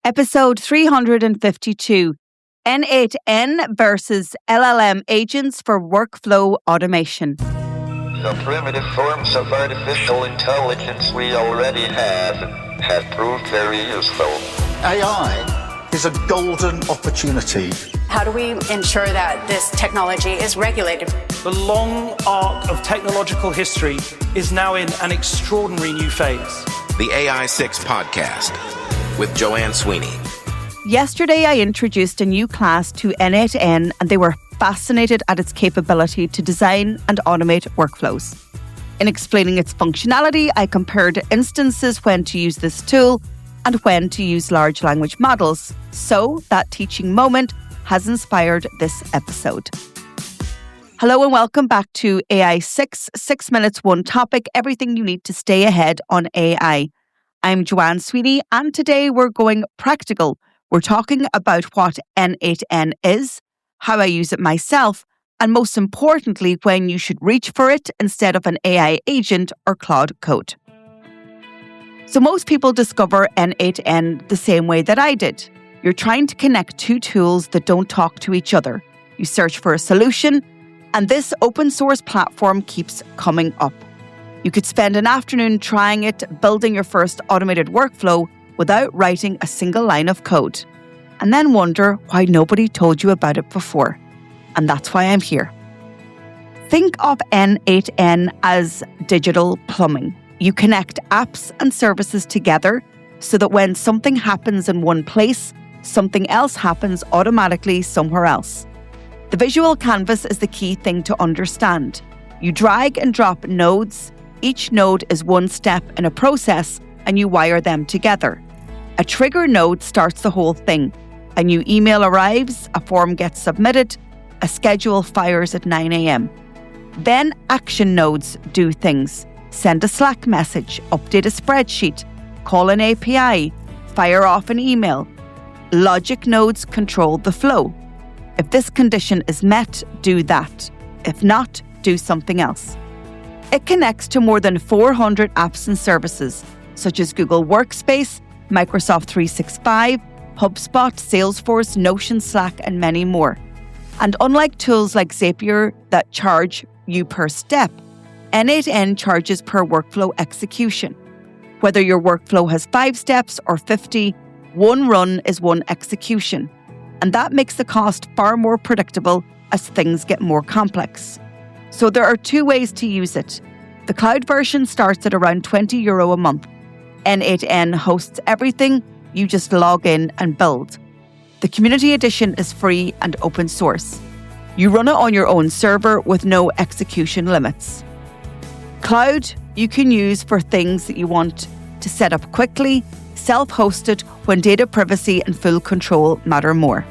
Episode 352, N8N versus LLM agents for workflow automation. The primitive forms of artificial intelligence we already have proved very useful. AI is a golden opportunity. How do we ensure that this technology is regulated? The long arc of technological history is now in an extraordinary new phase. The AI6 podcast with Joanne Sweeney. Yesterday, I introduced a new class to N8N, and they were fascinated at its capability to design and automate workflows. In explaining its functionality, I compared instances when to use this tool and when to use large language models. So that teaching moment has inspired this episode. Hello and welcome back to AI6, 6 minutes, one topic, everything you need to stay ahead on AI. I'm Joanne Sweeney, and today we're going practical. We're talking about what N8N is, how I use it myself, and most importantly, when you should reach for it instead of an AI agent or Claude Code. So most people discover N8N the same way that I did. You're trying to connect two tools that don't talk to each other. You search for a solution, and this open source platform keeps coming up. You could spend an afternoon trying it, building your first automated workflow without writing a single line of code, and then wonder why nobody told you about it before. And that's why I'm here. Think of N8N as digital plumbing. You connect apps and services together so that when something happens in one place, something else happens automatically somewhere else. The visual canvas is the key thing to understand. You drag and drop nodes. Each node is one step in a process, and you wire them together. A trigger node starts the whole thing. A new email arrives, a form gets submitted, a schedule fires at 9 a.m. Then action nodes do things. Send a Slack message, update a spreadsheet, call an API, fire off an email. Logic nodes control the flow. If this condition is met, do that. If not, do something else. It connects to more than 400 apps and services, such as Google Workspace, Microsoft 365, HubSpot, Salesforce, Notion, Slack, and many more. And unlike tools like Zapier that charge you per step, N8N charges per workflow execution. Whether your workflow has 5 steps or 50, one run is one execution. And that makes the cost far more predictable as things get more complex. So there are 2 ways to use it. The cloud version starts at around €20 a month. N8N hosts everything, you just log in and build. The community edition is free and open source. You run it on your own server with no execution limits. Cloud, you can use for things that you want to set up quickly, self-hosted when data privacy and full control matter more.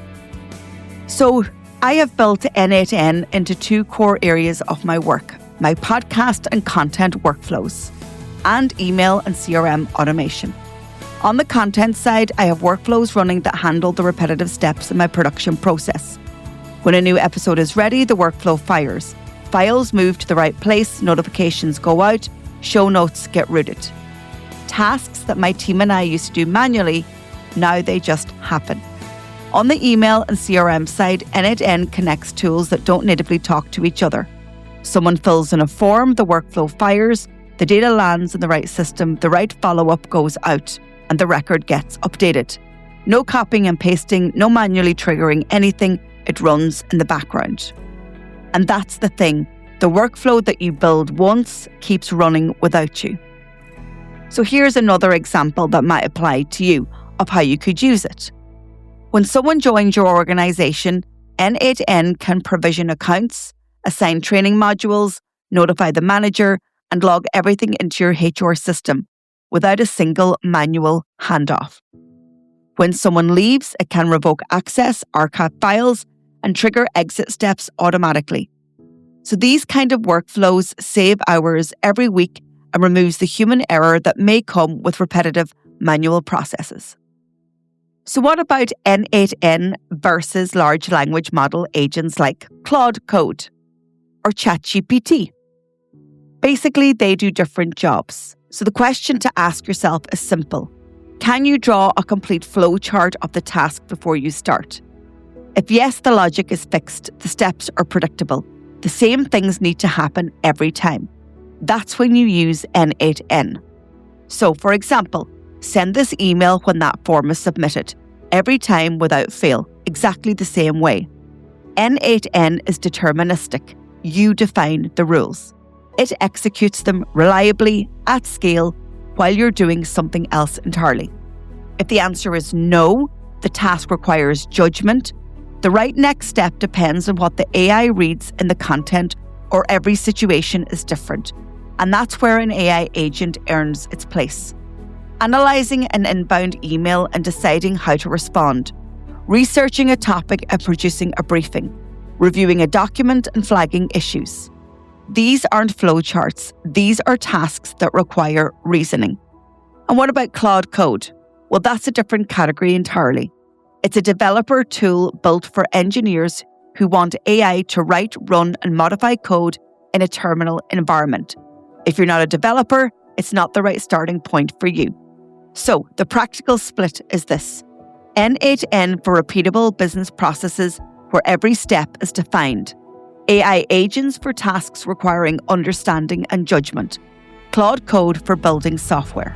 So I have built N8N into 2 core areas of my work, my podcast and content workflows, and email and CRM automation. On the content side, I have workflows running that handle the repetitive steps in my production process. When a new episode is ready, the workflow fires. Files move to the right place, notifications go out, show notes get routed. Tasks that my team and I used to do manually, now they just happen. On the email and CRM side, N8N connects tools that don't natively talk to each other. Someone fills in a form, the workflow fires, the data lands in the right system, the right follow-up goes out, and the record gets updated. No copying and pasting, no manually triggering anything, it runs in the background. And that's the thing, the workflow that you build once keeps running without you. So here's another example that might apply to you of how you could use it. When someone joins your organization, N8N can provision accounts, assign training modules, notify the manager, and log everything into your HR system without a single manual handoff. When someone leaves, it can revoke access, archive files, and trigger exit steps automatically. So these kind of workflows save hours every week and removes the human error that may come with repetitive manual processes. So what about N8N versus large language model agents like Claude Code or ChatGPT? Basically, they do different jobs. So the question to ask yourself is simple. Can you draw a complete flow chart of the task before you start? If yes, the logic is fixed, the steps are predictable. The same things need to happen every time. That's when you use N8N. So, for example, send this email when that form is submitted, every time without fail, exactly the same way. N8N is deterministic. You define the rules. It executes them reliably, at scale, while you're doing something else entirely. If the answer is no, the task requires judgment. The right next step depends on what the AI reads in the content, or every situation is different. And that's where an AI agent earns its place. Analysing an inbound email and deciding how to respond. Researching a topic and producing a briefing. Reviewing a document and flagging issues. These aren't flowcharts. These are tasks that require reasoning. And what about Claude Code? Well, that's a different category entirely. It's a developer tool built for engineers who want AI to write, run, and modify code in a terminal environment. If you're not a developer, it's not the right starting point for you. So, the practical split is this. N8N for repeatable business processes where every step is defined. AI agents for tasks requiring understanding and judgment. Claude Code for building software.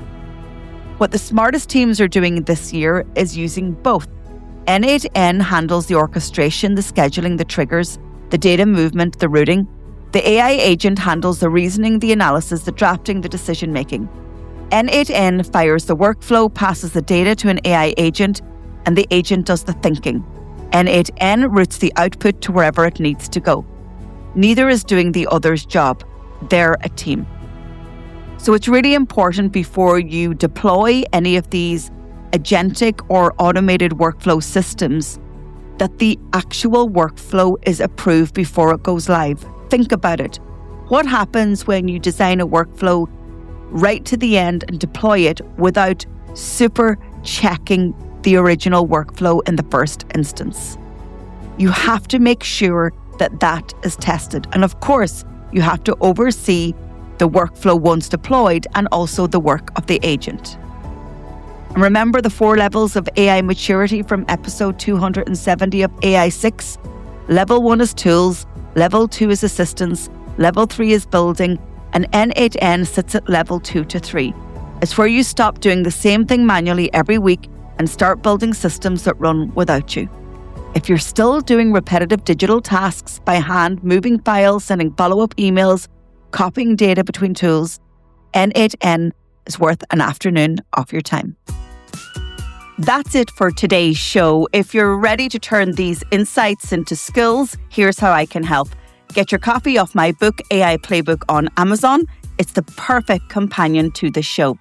What the smartest teams are doing this year is using both. N8N handles the orchestration, the scheduling, the triggers, the data movement, the routing. The AI agent handles the reasoning, the analysis, the drafting, the decision-making. N8N fires the workflow, passes the data to an AI agent, and the agent does the thinking. N8N routes the output to wherever it needs to go. Neither is doing the other's job. They're a team. So it's really important before you deploy any of these agentic or automated workflow systems that the actual workflow is approved before it goes live. Think about it. What happens when you design a workflow right to the end and deploy it without super checking the original workflow in the first instance? You have to make sure that that is tested. And of course, you have to oversee the workflow once deployed and also the work of the agent. And remember the 4 levels of AI maturity from episode 270 of AI 6? Level 1 is tools, level 2 is assistance, level 3 is building, and N8N sits at level 2 to 3. It's where you stop doing the same thing manually every week and start building systems that run without you. If you're still doing repetitive digital tasks by hand, moving files, sending follow-up emails, copying data between tools, N8N is worth an afternoon of your time. That's it for today's show. If you're ready to turn these insights into skills, here's how I can help. Get your copy of my book, AI Playbook, on Amazon. It's the perfect companion to the show.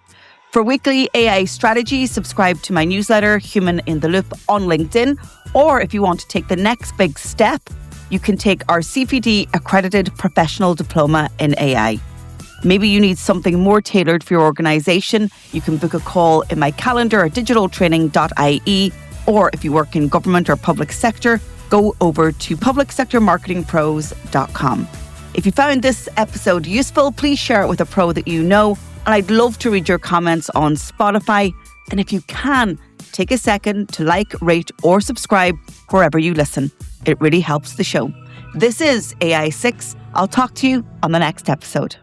For weekly AI strategy, subscribe to my newsletter, Human in the Loop, on LinkedIn. Or if you want to take the next big step, you can take our CPD accredited professional diploma in AI. Maybe you need something more tailored for your organisation. You can book a call in my calendar at digitaltraining.ie. Or if you work in government or public sector, go over to publicsectormarketingpros.com. If you found this episode useful, please share it with a pro that you know. And I'd love to read your comments on Spotify. And if you can, take a second to like, rate, or subscribe wherever you listen. It really helps the show. This is AI 6. I'll talk to you on the next episode.